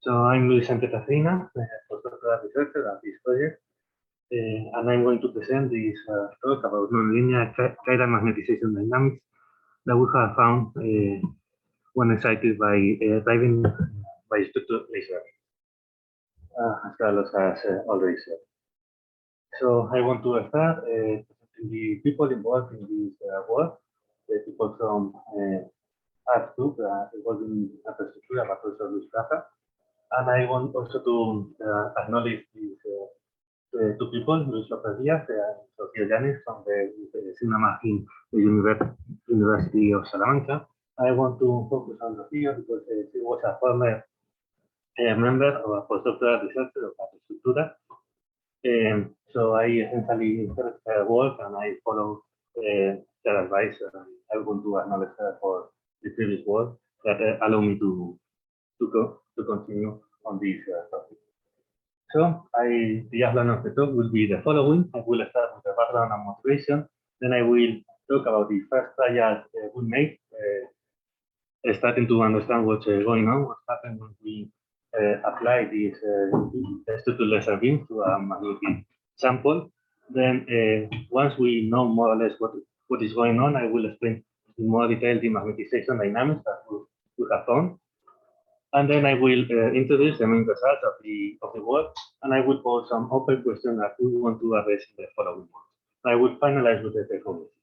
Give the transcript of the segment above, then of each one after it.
So I'm Sánchez Tejerina, postdoctoral researcher at this project, and I'm going to present this talk about nonlinear chiral magnetization dynamics that we have found when excited by driving by structured laser, as Carlos has already said. So I want to start presenting the people involved in this work, the people from Attostructura involved in Attostructura, but also LUMES-USAL. And I want also to acknowledge these two people, Luis López Díaz and Sofía Llanes from the Cinema in the University of Salamanca. I want to focus on Sofía because she was a former member of a postdoctoral researcher of Attostructura. So I essentially heard her work and I follow her advice. I want to acknowledge her for the previous work that allow me to continue on this topic. So the outline of the talk will be the following. I will start with the background and motivation. Then I will talk about the first trial we made, starting to understand what's going on, what happened when we apply this structured laser beam to a magnetic sample. Then once we know more or less what is going on, I will explain in more detail the magnetization dynamics that we have found. And then I will introduce the main results of the work, and I will pose some open questions that we want to address in the following work. I will finalize with the take-home messages.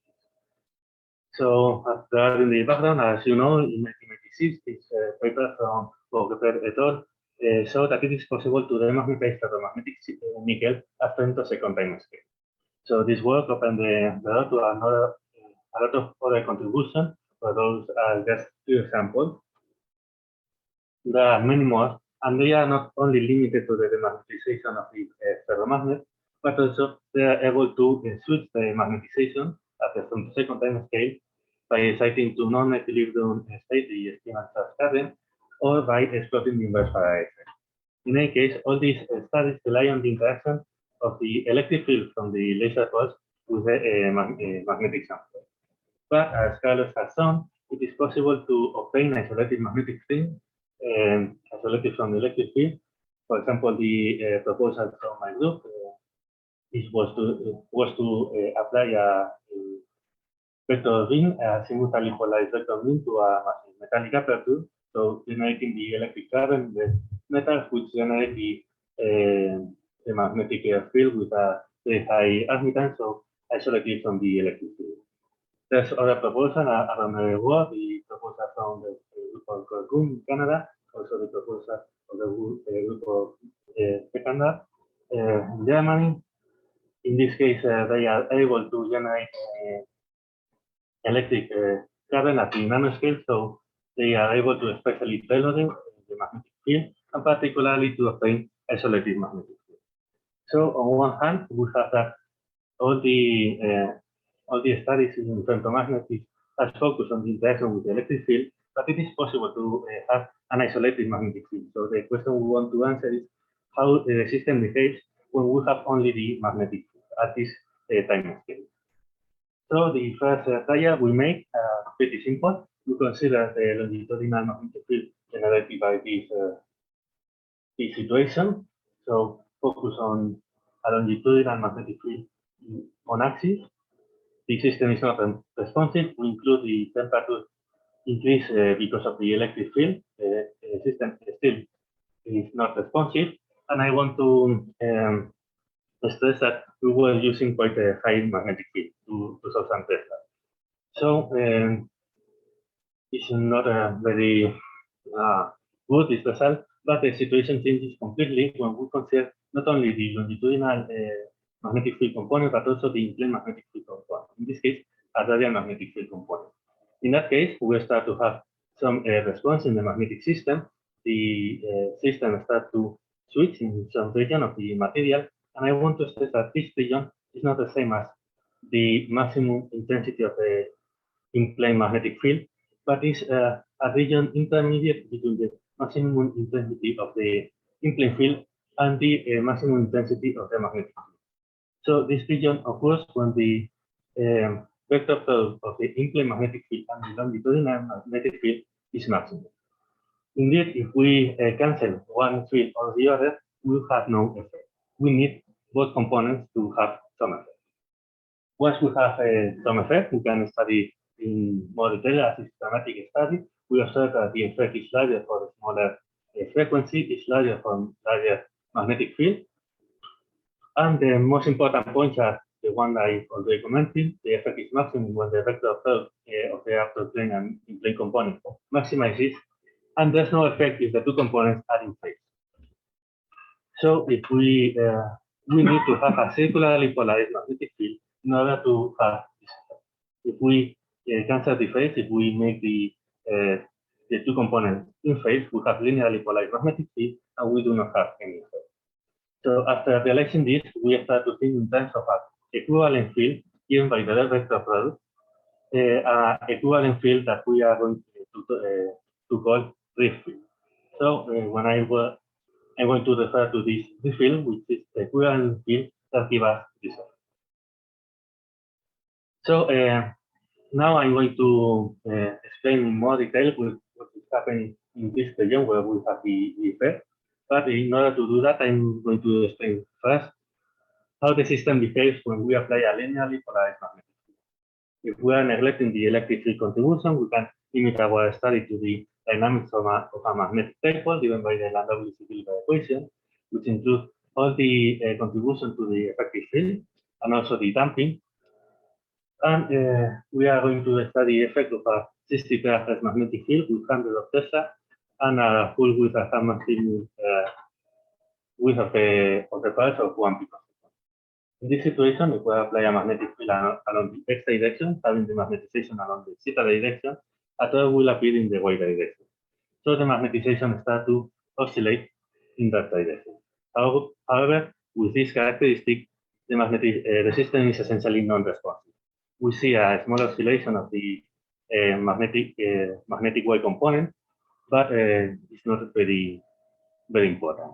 So, regarding the background, as you know, in 1996, this paper from Bourguet et al. Showed that it is possible to demagnetize ferromagnetic nickel at 10^2 time scale. So this work opened the door to a lot of other contributions, for those are just two examples. There are many more, and they are not only limited to the demagnetization of the ferromagnet, but also they are able to switch the magnetization at the 10^2 time scale by exciting to non-equilibrium state the spinal charge current, or by exploiting the inverse Faraday effect. In any case, all these studies rely on the interaction of the electric field from the laser pulse with the magnetic sample. But as Carlos has shown, it is possible to obtain isolated magnetic field isolated from the electric field. For example, the proposal from my group was to apply a vector beam, a simultaneously polarized vector beam to a metallic aperture, so generating the electric current in the metal, which generate the magnetic field with a very high admittance, so isolated from the electric field. There's other proposal around the world, the proposal from the group of Corcun in Canada, also the proposal of the group of Canada in Germany. In this case, they are able to generate electric current at the nanoscale, so they are able to especially tailor the magnetic field, and particularly to obtain isolated magnetic field. So on one hand, we have that all the studies in femtomagnetism has focused on the interaction with the electric field, but it is possible to have an isolated magnetic field. So the question we want to answer is how the system behaves when we have only the magnetic field at this time scale. So the first trial we make pretty simple. We consider the longitudinal magnetic field generated by this situation. So focus on a longitudinal magnetic field on axis. The system is not responsive. We include the temperature increase because of the electric field. The system still is not responsive. And I want to stress that we were using quite a high magnetic field to solve some tests. So it's not a very good this result, but the situation changes completely when we consider not only the longitudinal magnetic field component, but also the in-plane magnetic field component. In this case, a radial magnetic field component. In that case, we start to have some response in the magnetic system. The system starts to switch in some region of the material, and I want to stress that this region is not the same as the maximum intensity of the in-plane magnetic field, but is a region intermediate between the maximum intensity of the in-plane field and the maximum intensity of the magnetic field. So this region occurs when the vector field of the in-plane magnetic field and the longitudinal magnetic field is maximum. Indeed, if we cancel one field or the other, we will have no effect. We need both components to have some effect. Once we have some effect, we can study in more detail as a systematic study. We observe that the effect is larger for the smaller frequency, is larger for larger magnetic field. And the most important points are the one I already commented. The effect is maximum when the vector of the after plane and in plane component maximizes, and there's no effect if the two components are in phase. So if we need to have a circularly polarized magnetic field in order to have this effect. If we cancel the phase, if we make the two components in phase, we have linearly polarized magnetic field, and we do not have any effect. So after realizing this, we start to think in terms of an equivalent field given by the vector product, equivalent field that we are going to call drift field. So when I'm going to refer to this field, which is the equivalent field that gives us this effect. So now I'm going to explain in more detail what is happening in this region where we have the effect. But in order to do that, I'm going to explain first how the system behaves when we apply a linearly polarized magnetic field. If we are neglecting the electric field contribution, we can limit our study to the dynamics of a magnetic dipole given by the Landau-Willis-Silver equation, which includes all the contribution to the effective field and also the damping. And we are going to study the effect of a 60 terahertz magnetic field with 100 of Tesla and a full width of a maximum width of the pulse of 1 picosecond. In this situation, if we apply a magnetic field along the x direction, having the magnetization along the zeta direction, a torque will appear in the y direction. So the magnetization starts to oscillate in that direction. However, with this characteristic, the magnetic resistance is essentially non-responsive. We see a small oscillation of the magnetic y component, but it's not very important.